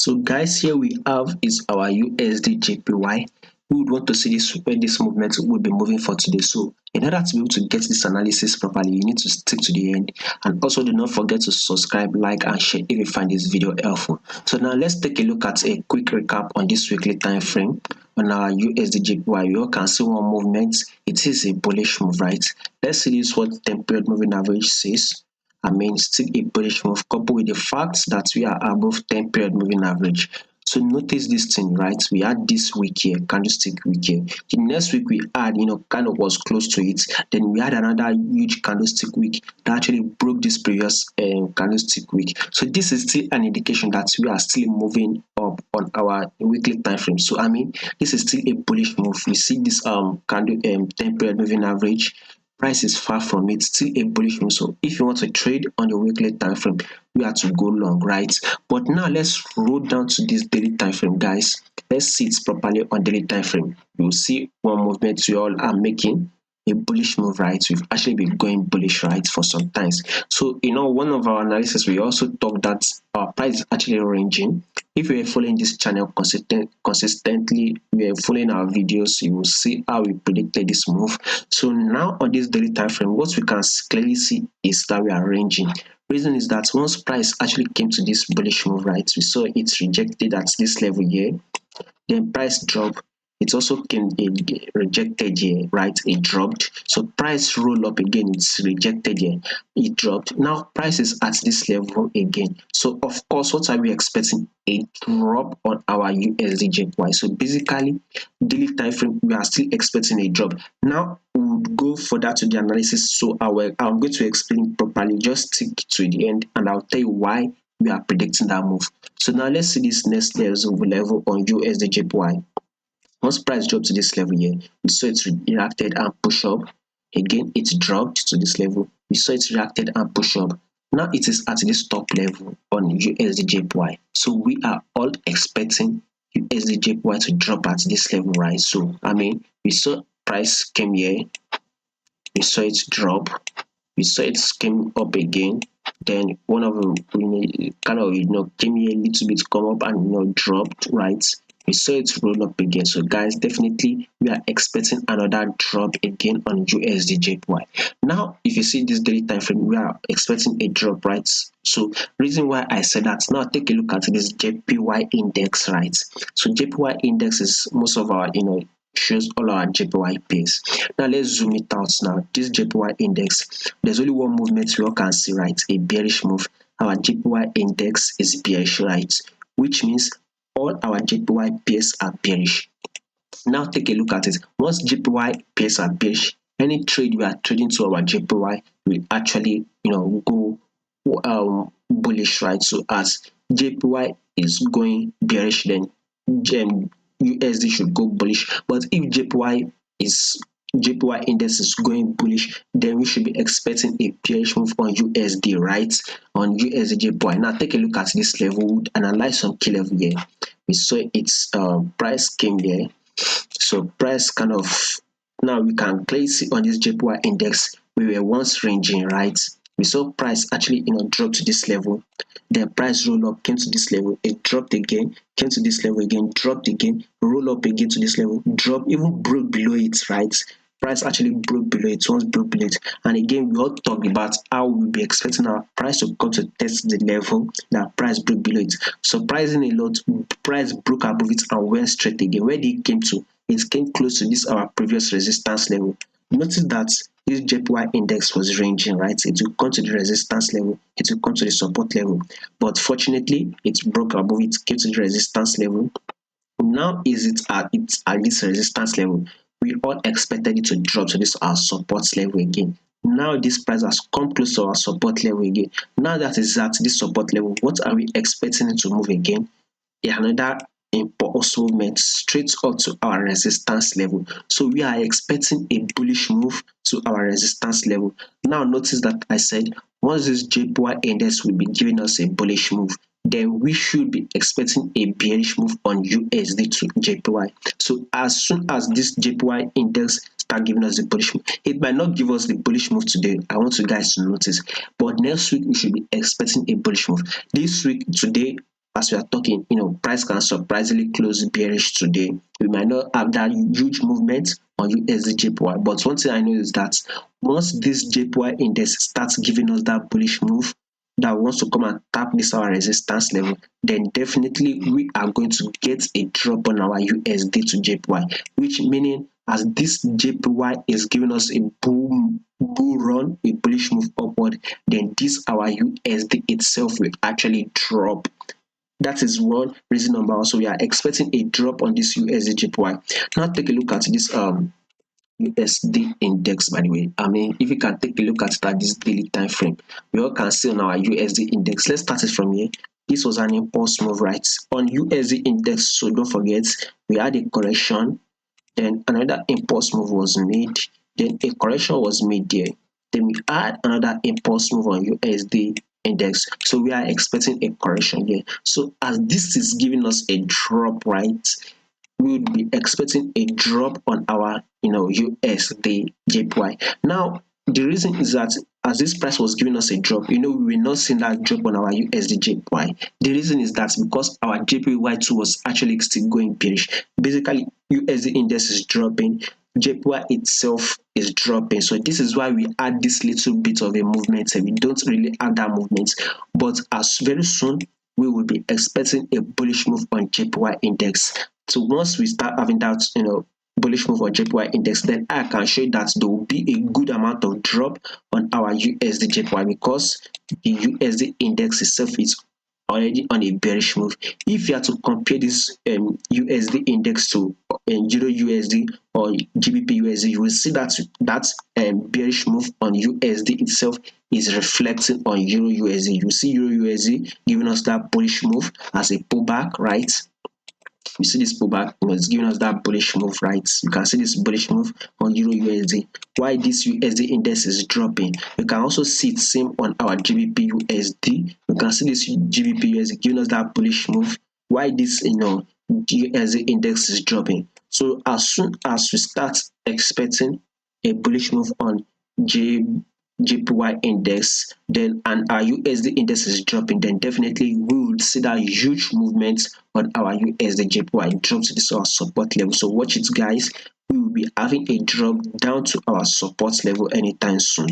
So guys, here we have is our USDJPY. We would want to see this where this movement will be moving for today. So in order to be able to get this analysis properly, you need to stick to the end, and also do not forget to subscribe, like and share if you find this video helpful. So now let's take a look at a quick recap on this weekly time frame on our USDJPY. You all can see one movement. It is a bullish move, right? Let's see this what 10-period moving average says. Still a bullish move coupled with the fact that we are above 10-period moving average. So notice this thing, right? We had this week here, candlestick week here. The next week we had, kind of was close to it. Then we had another huge candlestick week that actually broke this previous candlestick week. So this is still an indication that we are still moving up on our weekly time frame. So this is still a bullish move. You see this candle 10-period moving average. Price is far from it, still a bullish move. So if you want to trade on the weekly time frame, we have to go long, right? But now let's roll down to this daily time frame, guys. Let's see it properly on daily time frame. You'll see one movement we all are making a bullish move, right? We've actually been going bullish, right, for some times. So one of our analysis, we also talked that our price is actually ranging. If you are following this channel consistently, we are following our videos, you will see how we predicted this move. So now on this daily time frame, what we can clearly see is that we are ranging. Reason is that once price actually came to this bullish move, right, we saw it rejected at this level here, then price dropped. It also came rejected here, right? It dropped. So price roll up again, it's rejected here, it dropped. Now price is at this level again. So of course, what are we expecting? A drop on our USDJPY. So basically, daily time frame, we are still expecting a drop. Now we'll go further to the analysis. So I'm going to explain properly. Just stick to the end, and I'll tell you why we are predicting that move. So now let's see this next level on USDJPY. Once price dropped to this level here, we saw it reacted and push up. Again, it dropped to this level. We saw it reacted and push up. Now it is at this top level on USDJPY. So we are all expecting USDJPY to drop at this level, right? So we saw price came here, we saw it drop, we saw it came up again. Then one of them came here a little bit, come up and dropped, right? We saw it roll up again. So guys, definitely we are expecting another drop again on USDJPY. Now if you see this daily time frame, we are expecting a drop, right? So reason why I said that, now take a look at this JPY index, right? So JPY index is most of our shows all our JPY pairs. Now let's zoom it out. Now this JPY index, there's only one movement we all can see, right? A bearish move. Our JPY index is bearish, right? Which means all our JPY pairs are bearish. Now take a look at it. Once JPY pairs are bearish, any trade we are trading to our JPY will actually go bullish, right? So as JPY is going bearish, then USD should go bullish. But if JPY index is going bullish, then we should be expecting a bearish move on USD, right? On USDJPY. Now take a look at this level. We'll analyze some key level here. We saw its price came here. So price now we can clearly see on this JPY index, we were once ranging, right? We saw price actually drop to this level. Then price roll up, came to this level, it dropped again, came to this level again, dropped again, roll up again to this level, drop, even broke below it, right? Price actually broke below it, once broke below it. And again, we all talked about how we'll be expecting our price to come to test the level that price broke below it. Surprising a lot, price broke above it and went straight again. Where did it came to? It came close to this our previous resistance level. Notice that this JPY index was ranging, right? It will come to the resistance level, it will come to the support level. But fortunately, it broke above it, came to the resistance level. Now it's at this resistance level. We all expected it to drop to this our support level again. Now this price has come close to our support level again. Now that is at this support level, what are we expecting it to move again? Another impulse movement straight up to our resistance level. So we are expecting a bullish move to our resistance level. Now notice that I said once this JPY index will be giving us a bullish move, then we should be expecting a bearish move on USD to JPY. So as soon as this JPY index start giving us the bullish move, it might not give us the bullish move today. I want you guys to notice, but next week we should be expecting a bullish move. This week, today, as we are talking, price can surprisingly close bearish today. We might not have that huge movement on USDJPY, but one thing I know is that once this JPY index starts giving us that bullish move that wants to come and tap this our resistance level, then definitely we are going to get a drop on our USD to JPY, which meaning as this JPY is giving us a bull run, a bullish move upward, then this our USD itself will actually drop. That is one reason number one. So we are expecting a drop on this USDJPY. Now take a look at this USD index, by the way. I mean, if you can take a look at it at this daily time frame, we all can see on our USD index. Let's start it from here. This was an impulse move, right? On USD index, so don't forget, we had a correction, then another impulse move was made, then a correction was made there. Then we had another impulse move on USD index. So we are expecting a correction here. So as this is giving us a drop, right? We would be expecting a drop on our USD JPY. Now the reason is that as this price was giving us a drop, we were not seeing that drop on our USD JPY. The reason is that because our JPY2 was actually still going bearish. Basically, USD index is dropping, JPY itself is dropping. So this is why we add this little bit of a movement, and we don't really add that movement. But as very soon we will be expecting a bullish move on JPY index. So once we start having that, bullish move on JPY index, then I can show you that there will be a good amount of drop on our USDJPY because the USD index itself is already on a bearish move. If you are to compare this USD index to Euro USD or GBP USD, you will see that bearish move on USD itself is reflecting on Euro USD. You see Euro USD giving us that bullish move as a pullback, right? You see this pullback, it's giving us that bullish move, right? You can see this bullish move on Euro USD. Why this USD index is dropping? You can also see it same on our GBP USD. You can see this GBP USD giving us that bullish move. Why this USD index is dropping? So as soon as we start expecting a bullish move on JPY index, then and our USD index is dropping, then definitely we will see that huge movement on our USD JPY drop to this our support level. So watch it, guys. We will be having a drop down to our support level anytime soon.